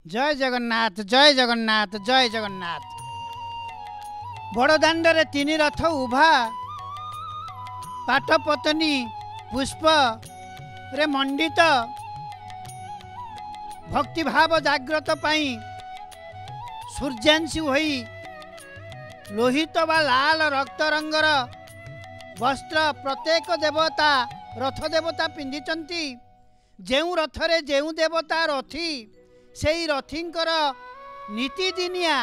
जय जगन्नाथ जय जगन्नाथ जय जगन्नाथ। बड़दाण्डे तीन रथ उभा पाटपतनी पुष्प रे मंडित भक्तिभाव जाग्रत पाई सूर्यांशी होई लोहित बा लाल रक्त रंगर वस्त्र प्रत्येक देवता रथ देवता पिंधिचंती। जेउ रथरे जेउ देवता रथी सेई रथींकर नीतिदिनिया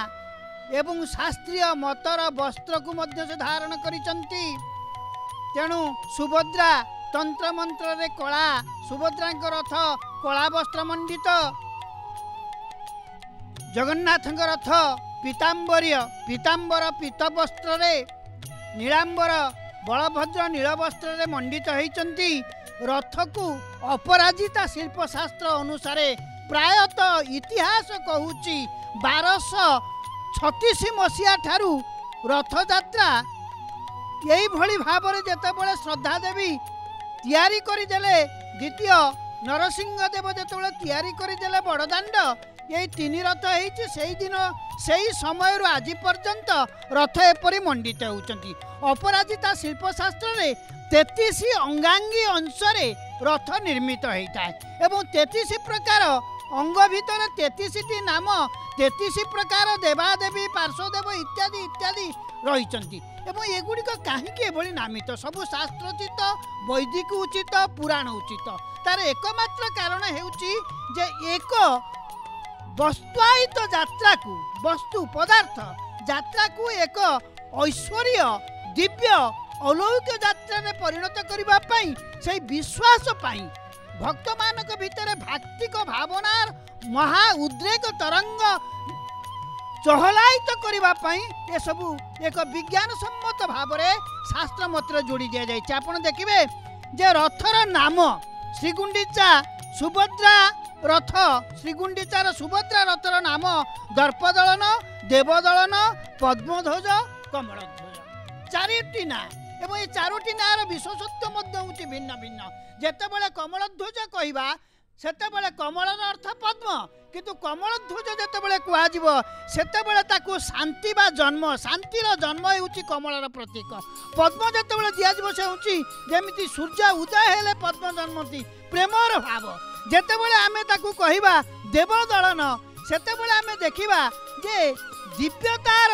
एवं शास्त्रीय मतर वस्त्र को मध्य से धारण करिचंती। तेणु सुभद्रा तंत्र मंत्र रे कला सुभद्रा रथ कला वस्त्र मंडित जगन्नाथ रथ पीतांबर्य पीतांबर पीत वस्त्र रे नीलांबर बलभद्र नील वस्त्र रे मंडित होइचंती। रथ को अपराजिता शिल्पशास्त्र अनुसार प्रायतः इतिहास कहूची 1236 मसीहा ठारू रथयात्रा यही भली भाव में जितेबाला श्रद्धा देवी तैयारी करदेले द्वितीय नरसिंह देव जितेबाला तैयारी करदेले बड़दाण्ड यही तीन रथ होती से दिन से समय आज पर्यंत रथ एपरी मंडित होती। अपराजिता शिल्पशास्त्र में 33 अंगांगी अंशरे रथ निर्मित होता है एवं 33 प्रकार अंग भितर 33 नाम 33 प्रकार देवादेवी पार्श्वदेव इत्यादि इत्यादि रही एवं एगुड़िक कहीं नामित सबू शास्त्रोचित वैदिक उचित पुराण उचित तार एकमात्र कारण हेउची जे एक वस्तुआयित यात्रा को वस्तु पदार्थ यात्रा को एक ऐश्वर्य दिव्य अलौकिक यात्रा में परिणत करने से विश्वास पाई भक्त मानक भितर भाक्तिक भावनार महा उद्रेक तरंग चहलायित करने ये सबू एक विज्ञान सम्मत भाव में शास्त्र मत जोड़ी दि जाए। आप देखिए जे रथर नाम श्रीगुंडीचा सुभद्रा रथ श्रीगुंडीचार सुभद्रा रथर नाम दर्पदलन देवदलन पद्मध्वज कमलध्वज चारोटी ना एवं ये चारोटी नार विशेषत्व भिन्न भिन्न। जेतेबेले कमलध्वज कहवा सेतेबेले कमलर अर्थ पद्म किंतु कमलध्वज जेतेबेले कुआजिबो सेतेबेले ताकू शांति बा जन्म शांतिर जन्म हेउची कमलर प्रतीक। पद्म जेतेबेले दियाजिबो से हेउची जेमिति सूर्य उदय हेले पद्म जन्मती प्रेमर भाव। जेतेबेले आमे ताकू कहवा देवदलन सेतेबेले आमे देखिबा जे दिव्यतार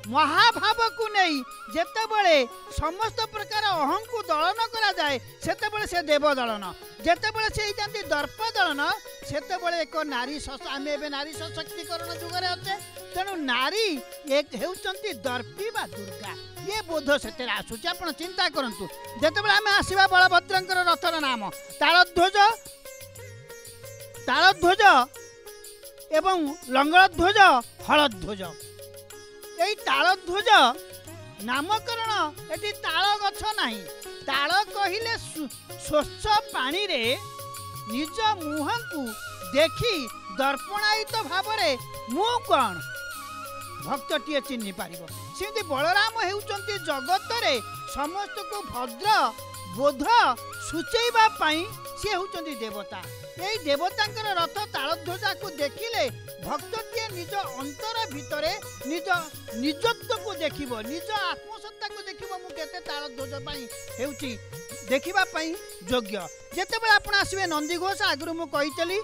महाभाव को नहीं जेतेबेले समस्त प्रकार अहं को दलन करा जाए सेतेबेले से देवदलन जेतेबेले से जाती दर्प दलन सेतेबेले एक नारी आम ए नारी सशक्तिकरण जुगरे अच्छे तेणु नारी एक हेउचंती दर्पी बा दुर्गा ये बोध से आसूची। आप चिंता करंतु जेतेबेले आम आसीबा बलभद्रंकर रथर नाम तालध्वज तालध्वज एवं लंगड़ध्वज हलध्वज यही तालध्वज नामकरण ये ताल गछ नाही ताल कहले स्वच्छ पानी रे निज मुह को देखी दर्पणायित भाव मु कौन भक्तटीए चिन्ह पार सेमती बलराम हेउचंती जगत रे समस्त को भद्र बोध सूचेबा पाई सी होउचंती देवता। यही देवतांकर रथ तालध्वजा को देखिले भक्तटीए निज अंतर भितरे निज निजत्व को देखिबो निज आत्मसत्ता को देखिबो मु केते तालध्वज पाई हेउची देखिबा पाई योग्य। जेतेबेले आपण आसीबे नंदीघोष आगरु मु कहितली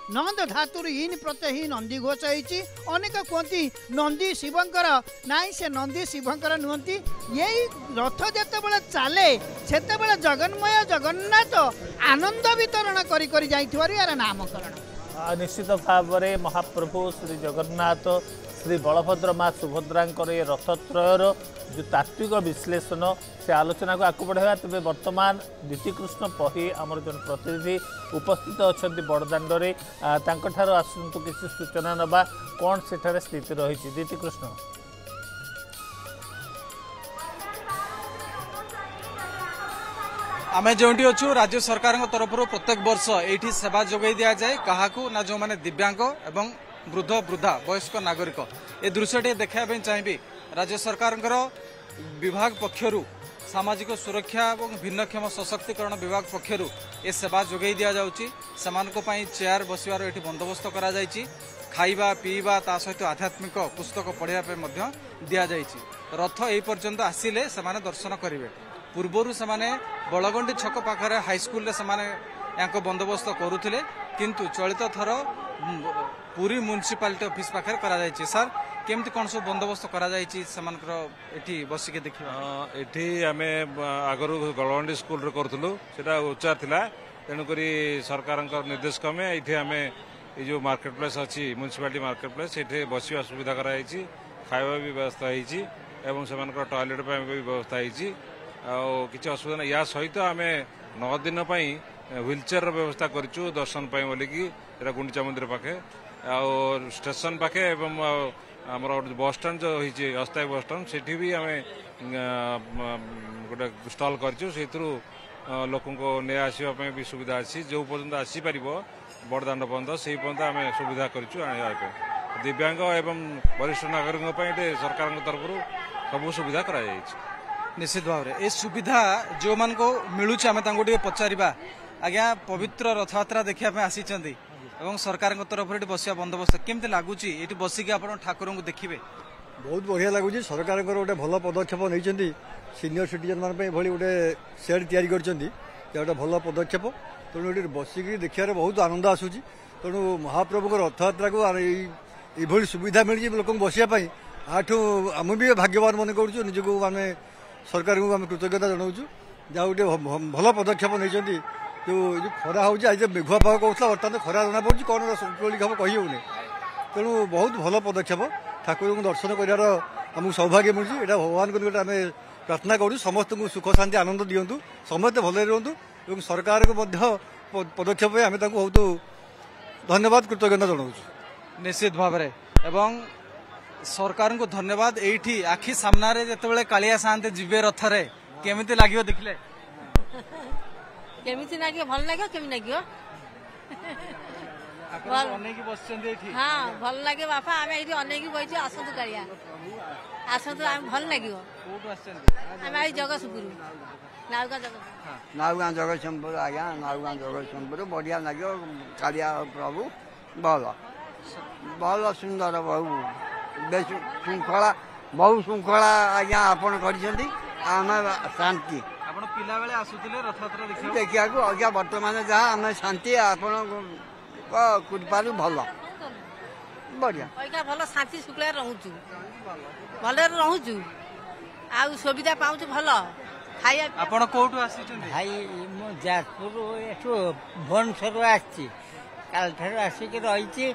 नंद धातुर इन प्रत्यय ही नंदीघोष होती अनेक कहती नंदी शिवंकर नाई से नंदी शिवंकर नुहति यही रथ जेतेबेले चले सेतेबेले जगन्मय जगन्नाथ आनंद वितरण करी जाइथिबारु यार नामकरण। निश्चित भाव में महाप्रभु श्री जगन्नाथ श्री बलभद्र माँ सुभद्रा ये रथत्रयर जो तात्विक विश्लेषण से आलोचना को आगे बढ़ावा तेज बर्तमान दीतिकृष्ण पही आमर जन प्रतिनिधि उपस्थित अच्छा बड़दाण्डे आसतु किसी सूचना नवा कौन से स्थिति रही। दीतिकृष्ण आमे जोटी अच्छु राज्य सरकार तरफ प्रत्येक वर्ष ये सेवा जोगाई दि जाए क्या ना जो मैंने दिव्यांग एवं वृद्ध वृद्धा वयस्क नागरिक ए दृश्यटी देखा चाहिए राज्य सरकार विभाग पक्षरु सामाजिक सुरक्षा और भिन्नक्षम सशक्तिकरण विभाग पक्षरु ए सेवा जोगाई दि जाउची। सेमानको पई चेयर बसिवार एठी बंदोबस्त करा जायची खाइबा पीवा ता सहित आध्यात्मिक पुस्तक पढ़िया दि जाइए रथ यही पर्यंत आसिले से दर्शन करेंगे पूर्वर से बलगंडी छक पाखे हाईस्कल से बंदोबस्त करुले किंतु चलित थर पुरी म्युनिसिपालिटी ऑफिस पाखे सर केमती कौन सब बंदोबस्त करी बसिके देखा ये आम आगु गलगंडी स्कूल करूँ से उच्चा था तेणुक सरकार निर्देश क्रमे ये आम ये जो मार्केट प्लेस अच्छी म्युनिसिपालिटी मार्केट प्लेस ये बसवा सुविधा कराई खाଇବା भी व्यवस्था होती टॉयलेट भी व्यवस्था होती किसी असुविधा ना या सहित आम 9 दिन व्हील चेयर व्यवस्था करूँ दर्शन बोलिकी गुंडीचा मंदिर पाखे और स्टेशन पाखे आमर बस स्टाण्ड जो होती अस्थायी बस स्टाण्ड से भी आम गोटे स्टल करूँ लोक नहीं आसवाई भी सुविधा अच्छी जो पर्यटन आसीपर बड़दाण्ड पर्यटन से पर्यटन आम सुविधा करूँ दिव्यांग एवं वरिष्ठ नागरिकों सरकार तरफ सब सुविधा करा निश्चित भाव में ये सुविधा जो मान को मिलूँ आम पचारा आज्ञा पवित्र रथयात्रा देखा आसी सरकार तरफ बसिया बंदोबस्त केमती लगुच ये बसिक आप ठाकुर को देखिए बहुत बढ़िया लगुच सरकार गोटे भल पदक्षेप नहीं सीनियर सिटीजन मान गोटे सेड तैयारी गोटे भल पदक्षेप तेणु ये बसिक देखिए बहुत आनंद आसूँ तेणु महाप्रभु रथयात्रा को ये सुविधा मिली लोक बसापी आठू आम भी भाग्यवान मन करूँ निजक आम सरकार को आम कृतज्ञता जनाऊँ जहाँ गोटे भल पदक्षेप नहीं जो खरा हो मेघुआ पाग कहला बर्तमान खरा जना पड़ी कौन संतुलिक हम कही होनी तेणु बहुत भल पदक्षेप ठाकुर को दर्शन करार आमको सौभाग्य मिलूँ यहाँ भगवान को आम प्रार्थना करूँ समस्त को सुख शांति आनंद दिंतु समस्ते भले रुहतु और सरकार को पदक्षेप आम बहुत धन्यवाद कृतज्ञता जनाऊँ निश्चित भाव में एवं सरकार को धन्यवाद एठी आखि सामना रे जतबेले कालिया सान्ते जीवे रथरे केमिति लागियो देखले केमिति लागियो भल लागियो केमि लागियो आपण अनेकी बसचंदे एठी हां भल लागे बापा आमे एठी अनेकी बइछि आसंतु कालिया आसंतु आमे भल लागियो कोट बसचंदे आमे आई जगतपुर नाउगां जगतपुर आज्ञा नाउगां जगतपुर बढ़िया लागियो कालिया प्रभु भल भल सुंदर बहु श्रृंखला बहु श्रृंखला आज्ञा आपण करिसेंती आम शांति आपण पिला बेले आसुतिले रथयात्रा देखिया को आज्ञा वर्तमान जहाँ आम शांति आपण कृपारू भल बढ़िया ओइका भल शांति सुखले रहउछु भले रहउछु आ सुविधा पाउछु भल खाया आपण कोठु आसीचंदी भाई मो जाजपुर एठो भुवनेश्वर आछि काल ठार आसिक रही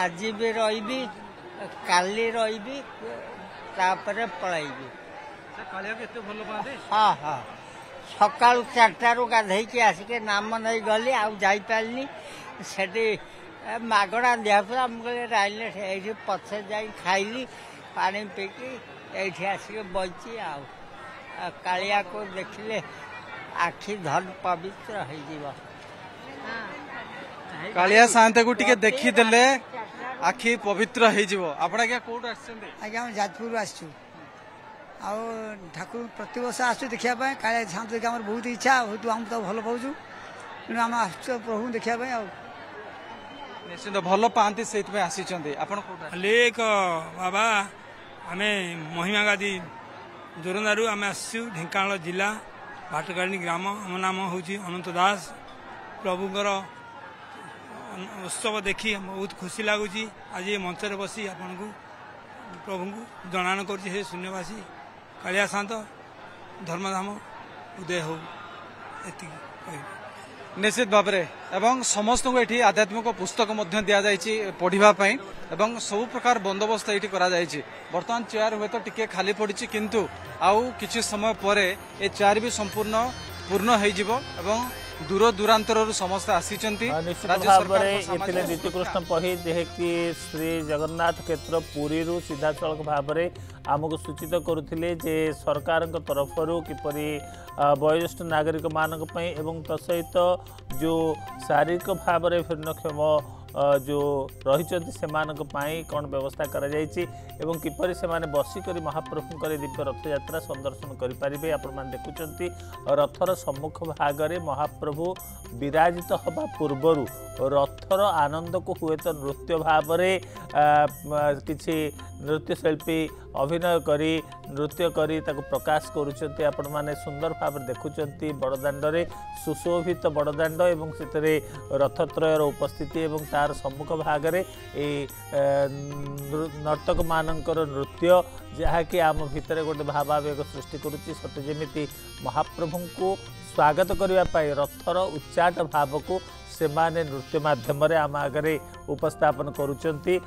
आज भी रही काली रही तापर पलैबी हाँ हाँ सका 4टारू गाधे आसिके नाम नहीं गली आईपारि से मगड़ा दिहला मुझे राइले ये पछे जा खाइली पानी पीकी ये आसिक बची कालिया को देखले आखि धन पवित्र हो कालिया शांति को टिके देखी देले आखि पवित्र हो जिवो आपण आज्ञा कोठ आछंदे आज्ञा हम जाजपुर आछू आ ठाकुर प्रति वर्ष आछू देखिया पय कालिया शांति के हमर बहुत इच्छा होतु हम तो भलो पाउछु न हम आछू प्रभु देखिया पय आ निश्चित भलो पांति सेत में आसीचंदे आपण कोठ लेक बाबा आमे महिमा गादी जोरंदारू आमे आछू ढेंकानाल जिला भाटकाणी ग्राम हम नाम होची अनंत दास प्रभुଙ୍କର उत्सव देखी बहुत खुशी लगुच आज ये मंच बसी आपन को प्रभु को जनान कर शून्यवासी कालिया शांत धर्मधाम उदय हो निश्चित भाव में एवं समस्त को ये आध्यात्मिक पुस्तक दि पढ़ापी एवं सब प्रकार बंदोबस्त ये बर्तमान चेयर हुए तो टिके खाली पड़ी किंतु आउ किछि समय पर ए चेयर भी संपूर्ण पूर्ण हो दूर दूरांतर समस्त आसीचंती नीतिकृष्ण पही जेकि श्री जगन्नाथ क्षेत्र पुरी सीधा सड़क भाव में आमको सूचित करुले जे सरकार तरफ किपरि वयोज्येष्ठ नागरिक मानक एवं तसहित जो शारीरिक भाव में भिन्नक्षम जो रही कौन व्यवस्था करा एवं किपरि से बसिक महाप्रभुंकर दिव्य रथयात्रा संदर्शन करेंगे। आपण देखुं रथर सम्मुख भागरे महाप्रभु विराजित हवा पूर्वर रथर आनंद को हुए तो नृत्य भाव किसी नृत्यशिल्पी अभिनय करी नृत्य करी ताको प्रकाश करुचंती। आपण माने सुंदर भाव देखुचंती बड़दाण्ड सुशोभित बड़दाण्ड एवं से रथत्रयर उपस्थिति एवं तार सम्मुख भागरे नर्तक मानकर नृत्य जहाँकि आम भितर गोटे भावावेग सृष्टि करुच्ची। सत जेमिति महाप्रभु को स्वागत करने रथर उच्चाट भाव को से नृत्य माध्यम आम आगे उपस्थापन करुचंती।